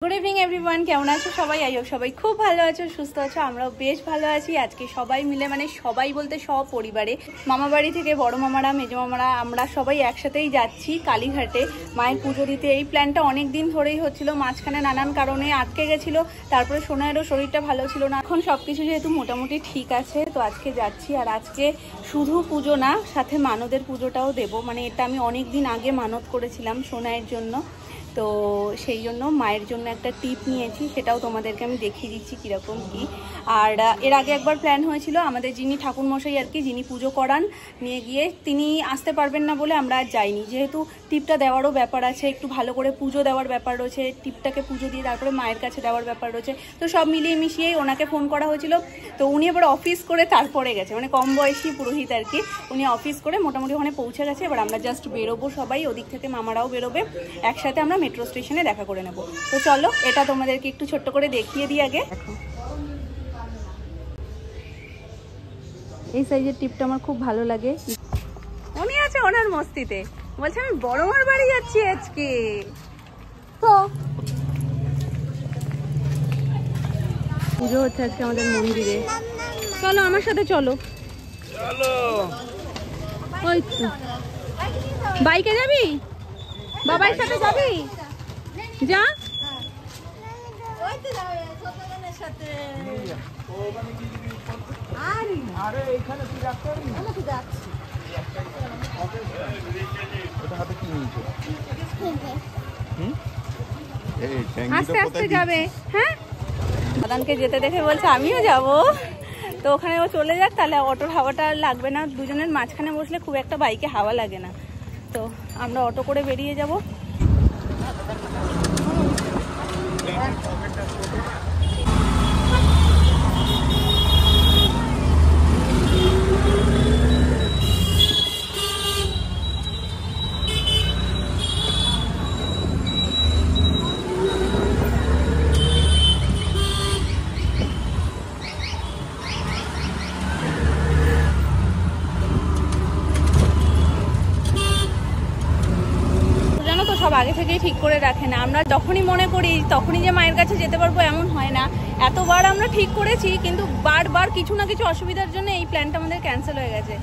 Good evening everyone, কেমন আছো সবাই? আই হোপ সবাই খুব ভালো আছো, সুস্থ আছো। আমরাও বেশ ভালো আছি। আজকে সবাই মিলে, মানে সবাই বলতে সব পরিবারে, মামা বাড়ি থেকে বড় মামারা, মেজো মামারা, আমরা সবাই একসাথেই যাচ্ছি কালীঘাটে মায়ের পুজো দিতে। এই প্ল্যানটা অনেক দিন ধরেই হচ্ছিল, মাঝখানে নানান কারণে আটকে গেছিল। তারপরে সোনায়েরও শরীরটা ভালো ছিল না। এখন সবকিছু যেহেতু মোটামুটি ঠিক আছে, তো আজকে যাচ্ছি। আর আজকে শুধু পুজো না, সাথে মানদের পুজোটাও দেবো। মানে এটা আমি অনেক দিন আগে মানত করেছিলাম সোনায়ের জন্য, তো সেই জন্য মায়ের জন্য একটা টিপ নিয়েছি, সেটাও তোমাদেরকে আমি দেখিয়ে দিচ্ছি কীরকম কী। আর এর আগে একবার প্ল্যান হয়েছিল, আমাদের যিনি ঠাকুরমশাই আর কি, যিনি পুজো করান, নিয়ে গিয়ে তিনি আসতে পারবেন না বলে আমরা আর যাইনি। যেহেতু টিপটা দেওয়ারও ব্যাপার আছে, একটু ভালো করে পুজো দেওয়ার ব্যাপার রয়েছে, টিপটাকে পুজো দিয়ে তারপরে মায়ের কাছে দেওয়ার ব্যাপার রয়েছে। তো সব মিলিয়ে মিশিয়েই ওনাকে ফোন করা হয়েছিল। তো উনি এবার অফিস করে তারপরে গেছে, মানে কম বয়সী পুরোহিত আর কি, উনি অফিস করে মোটামুটি ওখানে পৌঁছে গেছে। এবার আমরা জাস্ট বেরোবো সবাই, ওদিক থেকে মামারাও বেরোবে, একসাথে আমরা মেট্রো স্টেশনে দেখা করে নেব। তো চলো, এটা তোমাদেরকে একটু ছোট্ট করে দেখিয়ে দিই আগে। এই সাইজের টিপটা আমার খুব ভালো লাগে। উনি আছে ওনার মস্তিতে, বলছে আমি বড় মার বাড়ি যাচ্ছি আজকে। তো পুজো হচ্ছে আজকে আমাদের মন্দিরে, চলো আমার সাথে চলো। ওই তো বাইকে যাবি, বাবার সাথে যাবি, যা। আস্তে আস্তে যাবে। হ্যাঁ, দাদানকে যেতে দেখে বলছে আমিও যাব। তো ওখানে ও চলে যাক, তাহলে অটোর হাওয়াটা আর লাগবে না। দুজনের মাঝখানে বসলে খুব একটা বাইকে হাওয়া লাগে না। তো আমরা অটো করে বেরিয়ে যাব। সব আগে থেকেই ঠিক করে রাখে না, আমরা যখনই মনে করি তখনই যে মায়ের কাছে যেতে পারবো এমন হয় না। এতবার আমরা ঠিক করেছি, কিন্তু বারবার কিছু না কিছু অসুবিধার জন্য এই প্ল্যানটা আমাদের ক্যান্সেল হয়ে গেছে।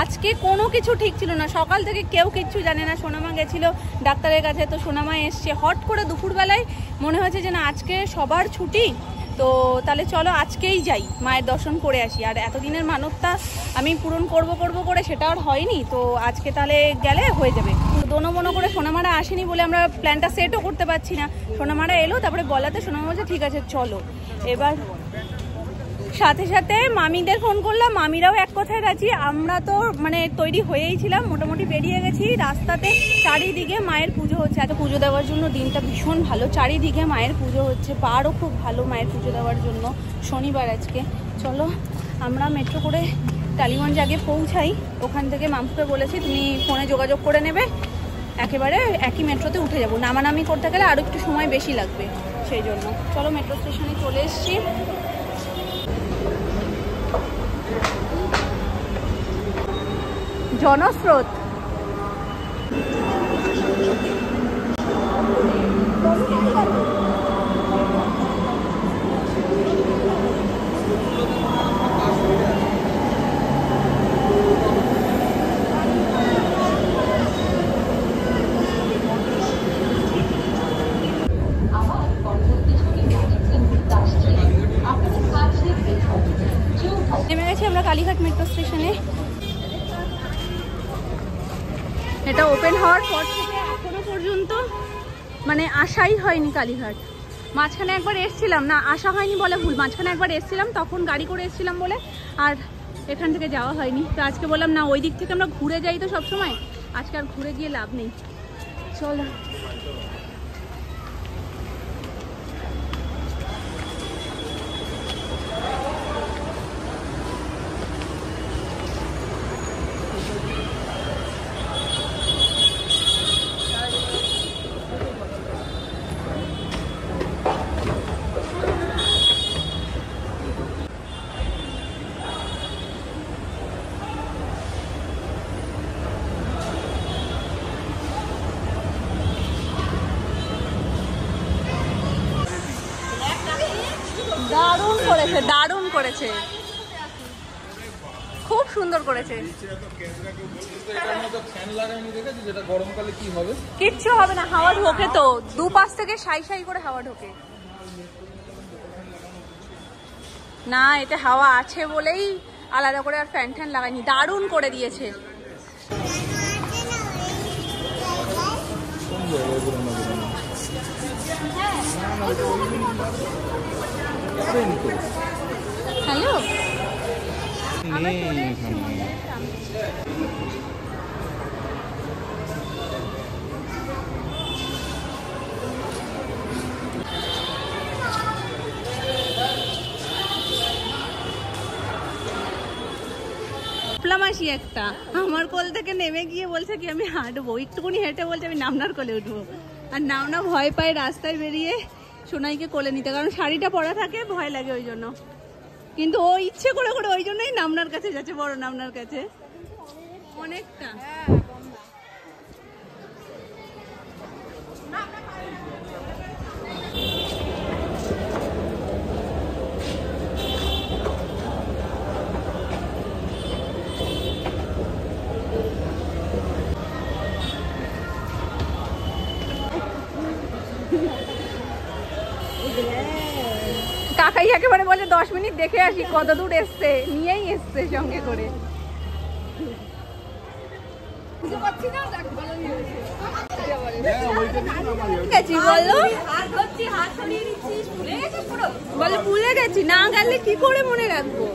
আজকে কোনো কিছু ঠিক ছিল না, সকাল থেকে কেউ কিচ্ছু জানে না। সোনামা গেছিলো ডাক্তারের কাছে, তো সোনামা এসছে হট করে দুপুরবেলায়। মনে হয়েছে যে না, আজকে সবার ছুটি, তো তাহলে চলো আজকেই যাই, মায়ের দর্শন করে আসি। আর এতদিনের মানতটা আমি পূরণ করব করে সেটা আর হয়নি, তো আজকে তাহলে গেলে হয়ে যাবে। দোনো মনো করে সোনামারা আসেনি বলে আমরা প্ল্যানটা সেটও করতে পারছি না। সোনামারা এলো, তারপরে বলাতে সোনামা বলছে ঠিক আছে চলো। এবার সাথে সাথে মামিদের ফোন করলাম, মামিরাও এক কথায় রাজি। আমরা তো মানে তৈরি হয়েই ছিলাম, মোটামুটি বেরিয়ে গেছি। রাস্তাতে চারিদিকে মায়ের পুজো হচ্ছে। এত পুজো দেওয়ার জন্য দিনটা ভীষণ ভালো, চারিদিকে মায়ের পুজো হচ্ছে, বারও খুব ভালো মায়ের পুজো দেওয়ার জন্য। শনিবার আজকে। চলো আমরা মেট্রো করে টালিগঞ্জ আগে পৌঁছাই। ওখান থেকে মামুকে বলেছি তুমি ফোনে যোগাযোগ করে নেবে, একেবারে একই মেট্রোতে উঠে যাবো। নামানামি করতে গেলে আরও একটু সময় বেশি লাগবে, সেই জন্য। চলো মেট্রো স্টেশনে চলে এসছি। জনস্রোত। নেমে গেছি আমরা কালীঘাট মেট্রো স্টেশনে। এটা ওপেন হওয়ার পর থেকে এখনো পর্যন্ত মানে আসাই হয়নি কালীঘাট। মাঝখানে একবার এসছিলাম, না আসা হয়নি বলে ভুল, মাঝখানে একবার এসছিলাম, তখন গাড়ি করে এসছিলাম বলে আর এখান থেকে যাওয়া হয়নি। তো আজকে বললাম না, ওই দিক থেকে আমরা ঘুরে যাই তো সবসময়, আজকে আর ঘুরে গিয়ে লাভ নেই। চলো দারুণ করেছে, দারুণ করেছে, খুব সুন্দর করেছে। কিচ্ছু হবে না, হাওয়া ঢোকে তো, দুপাশ থেকে সাই সাই করে হাওয়া ঢোকে না। এতে হাওয়া আছে বলেই আলাদা করে আর ফ্যান ট্যান লাগায়নি, দারুণ করে দিয়েছে। হ্যালো, আমরা চলে এসেছি মন্দিরের সামনে। মাসি একটা আমার কোল থেকে নেমে গিয়ে বলছে কি আমি হাঁটবো, একটুকুনি হেঁটে বলছে আমি নামনার কোলে উঠবো। আর নামনা ভয় পায় রাস্তায় বেরিয়ে সোনাইকে কোলে নিতে, কারণ শাড়িটা পরা থাকে, ভয় লাগে ওই জন্য। কিন্তু ও ইচ্ছে করে করে ওই জন্যই নামনার কাছে যাচ্ছে, বড় নামনার কাছে অনেকটা। কাকাই একেবারে বলে 10 মিনিট দেখে আসি কত দূর এসছে, নিয়েই এসছে সঙ্গে করে। বলে ভুলে গেছি, না গেলে কি করে মনে রাখবো।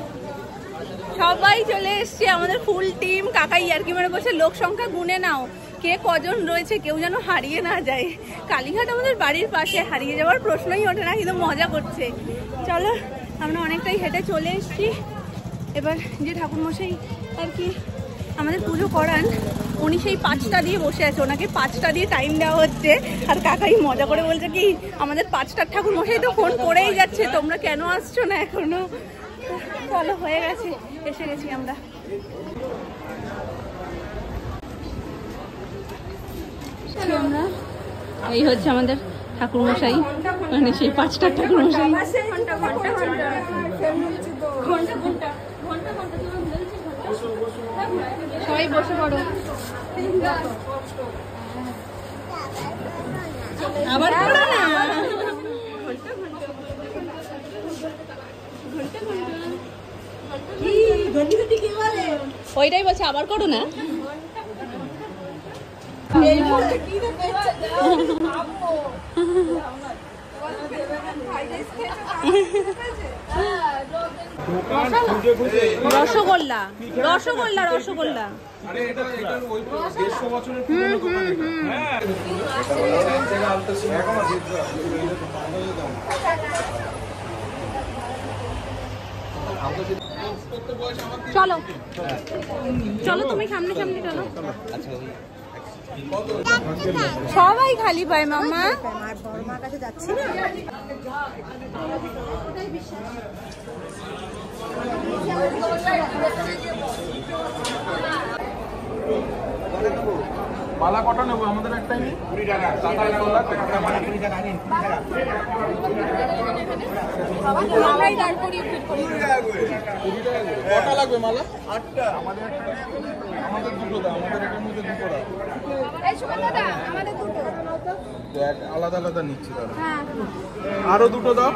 সবাই চলে এসছে, আমাদের ফুল টিম। কাকাই আর কি মানে বলছে লোক সংখ্যা গুনে নাও, কে কজন রয়েছে, কেউ যেন হারিয়ে না যায়। কালীঘাট আমাদের বাড়ির পাশে, হারিয়ে যাওয়ার প্রশ্নই ওঠে না, কিন্তু মজা করছে। চলো, আমরা অনেকটাই হেঁটে চলে এসেছি। এবার যে ঠাকুরমশাই আর কি আমাদের পুজো করান, উনি সেই 5টা দিয়ে বসে আছে, ওনাকে 5টা দিয়ে টাইম দেওয়া হচ্ছে। আর কাকাই মজা করে বলছে কি আমাদের 5টার ঠাকুরমশাই তো ফোন করেই যাচ্ছে, তোমরা কেন আসছো না এখনো। চলো, হয়ে গেছে, এসে গেছি আমরা। আমরা এই হচ্ছে আমাদের ঠাকুরমশাই, মানে সেই 5টার ঠাকুরমশাই। সবাই বসে পড়ো, আবার পড়ো না। ওইটাই বলছে, আবার করো না। রসগোল্লা, রসগোল্লা, রসগোল্লা। চলো চলো, তুমি সামনে সামনে চলো। সবাই খালি পায় মামা, মার কাছে যাচ্ছি না। মালা কটা নেবো আমাদের একটাই নেই, 20 টাকা। কটা লাগবে মালা? 8টা। আমাদের একটা, আমাদের দুটো দাও, আমাদের এটার মধ্যে দুটো দাও। দেখ আলাদা আলাদা নিচ্ছি দাও, আরো দুটো দাও।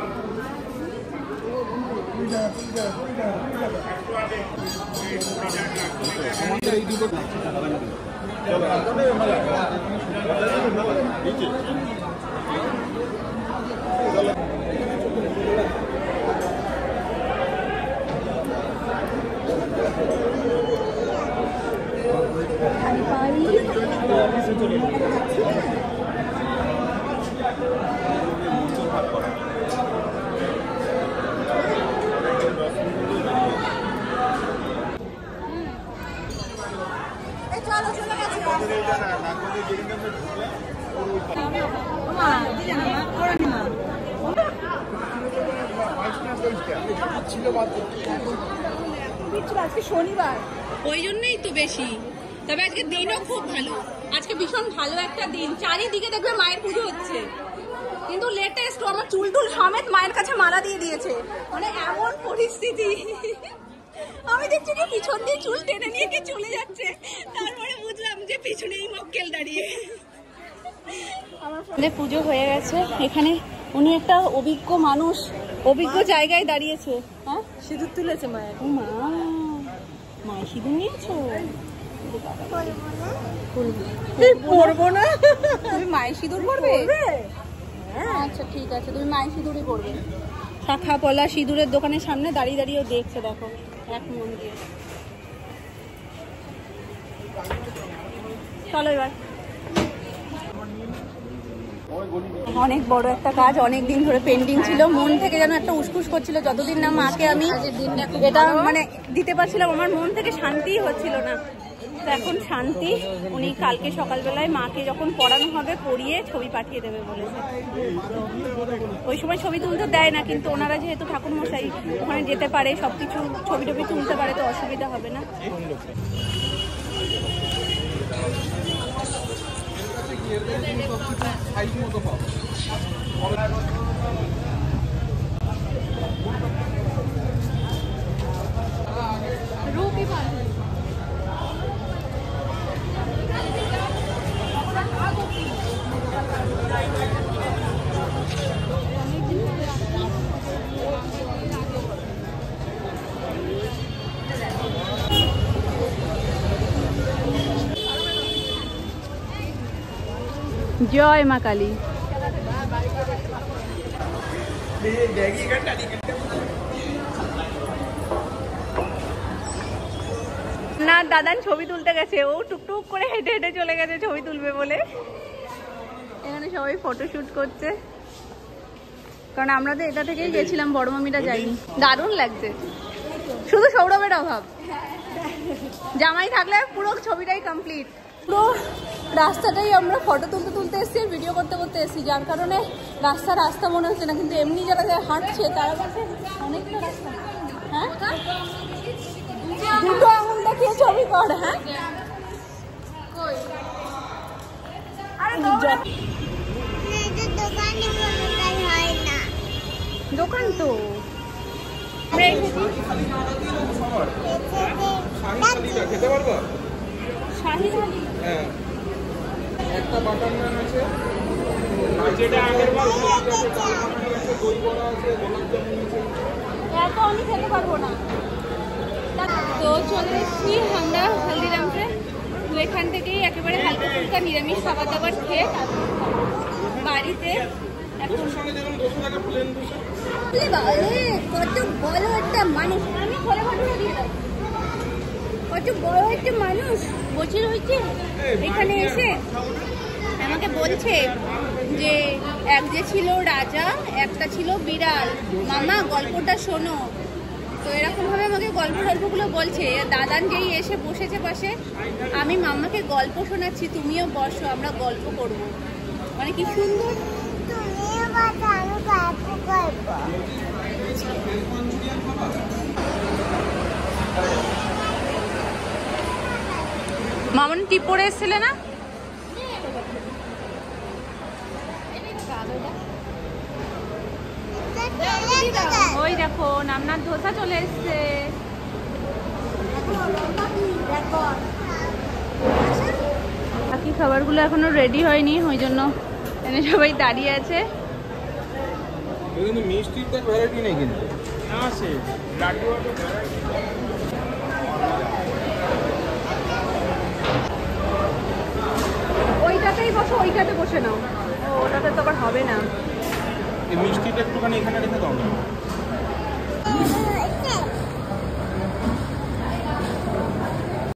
আমাদের এই দুটো আজকে শনিবার, ওই জন্যই তো বেশি। তবে আজকে দিনও খুব ভালো, আজকে ভীষণ ভালো একটা দিন। চারিদিকে দেখবে মায়ের পুজো হচ্ছে। কিন্তু লেটেস্ট আমার চুল টুল সমেত মায়ের কাছে মালা দিয়ে দিয়েছে, মানে এমন পরিস্থিতি। আমি দেখছি কি পিছন দিয়ে চুল টেনে নিয়ে কি চলে যাচ্ছে, তারপরে বুঝলাম যে পিছনেই মক্কেল দাঁড়িয়ে। আমাদের পুজো হয়ে গেছে, এখানে উনি একটা অভিজ্ঞ মানুষ অভিজ্ঞ জায়গায় দাঁড়িয়েছে। হ্যাঁ সিঁদুর তুলেছে মায়ের। মা মায়ের সিঁদুর নিয়েছো? পরবো না। তুমি মায়ের সিঁদুর পরবে? আচ্ছা ঠিক আছে, তুমি মায়ের সিঁদুরই পরবে। শাখা পলা সিঁদুরের দোকানের সামনে দাঁড়িয়ে দাঁড়িয়ে দেখছে, দেখো এক মন দিয়ে। চলো এবার। অনেক বড় একটা কাজ, অনেক দিন ধরে পেন্ডিং ছিল, মন থেকে যেন একটা উসকুস করছিল যতদিন না মাকে আমি এটা মানে দিতে পারছিলাম, আমার মন থেকে শান্তিই হচ্ছিল না। তো এখন শান্তি। উনি কালকে সকালবেলায় মাকে যখন পড়ানো হবে পড়িয়ে ছবি পাঠিয়ে দেবে বলেছে। তো ওই সময় ছবি তুলতে দেয় না, কিন্তু ওনারা যেহেতু ঠাকুরমশাই ওখানে যেতে পারে, সবকিছু ছবি টবি তুলতে পারে, তো অসুবিধা হবে না। জয় মা কালী। না দাদান ছবি তুলতে গেছে, ও টুকটুক করে হেঁটে হেঁটে চলে গেছে ছবি তুলবে বলে। এখানে সবাই ফটোশুট করছে, কারণ আমরা তো এটা থেকেই গেছিলাম, বড় মামিটা যাইনি। দারুণ লাগছে, শুধু সৌরভের অভাব, জামাই থাকলে পুরো ছবিটাই কমপ্লিট। পুরো রাস্তাটাই আমরা ফটো তুলতে তুলতে এসেছি, ভিডিও করতে করতে এসেছি, যার কারণে রাস্তা মনে হচ্ছে না, কিন্তু এমনি যারা হাঁটছে তারা কাছে অনেকটা রাস্তা। হ্যাঁ দুটো আঙুল দেখিয়ে ছবি কর। হ্যাঁ দোকান তো খেতে পারবো। শাহি থালি, হ্যাঁ একটা বাটার নান আছে, যেটা আগের বার আছে, দই বড়া আছে, গোলাপ জামুন আছে। এত আমি খেতে পারবো না। তো চলে এসেছি আমরা হলদিরামসে। তো এখান থেকেই একেবারে হালকা ফুলকা নিরামিষ খাবার দাবার খেয়ে বাড়িতে কত বড় একটা মানুষ, আমি ঘরে ভাটুরা দিয়ে দাও, কত বড় একটা মানুষ বসে রয়েছে এখানে এসে। আমাকে বলছে যে এক যে ছিল রাজা, একটা ছিল বিড়াল, মামা গল্পটা শোনো। তো এরকম ভাবে আমাকে গল্পগুলো বলছে। দাদান যেই এসে বসেছে পাশে, আমি মামাকে গল্প শোনাচ্ছি, তুমিও বসো আমরা গল্প করব। মানে কি সুন্দর। মামন টিপ পরে এসেছিলে না? ওই দেখো নামনাথ ধোসা চলে এসছে। বাকি খাবারগুলো এখনো রেডি হয়নি, ওই জন্য এখানে সবাই দাঁড়িয়ে আছে। মিষ্টির তো ভ্যারাইটি নেই, কিন্তু আছে লাড্ডু। ওইটাতেই বসো, ওইটাতে বসে নাও। ওটাতে তো আবার হবে না। এই মিষ্টিটা একটুখানি এখানে রেখে দাও না।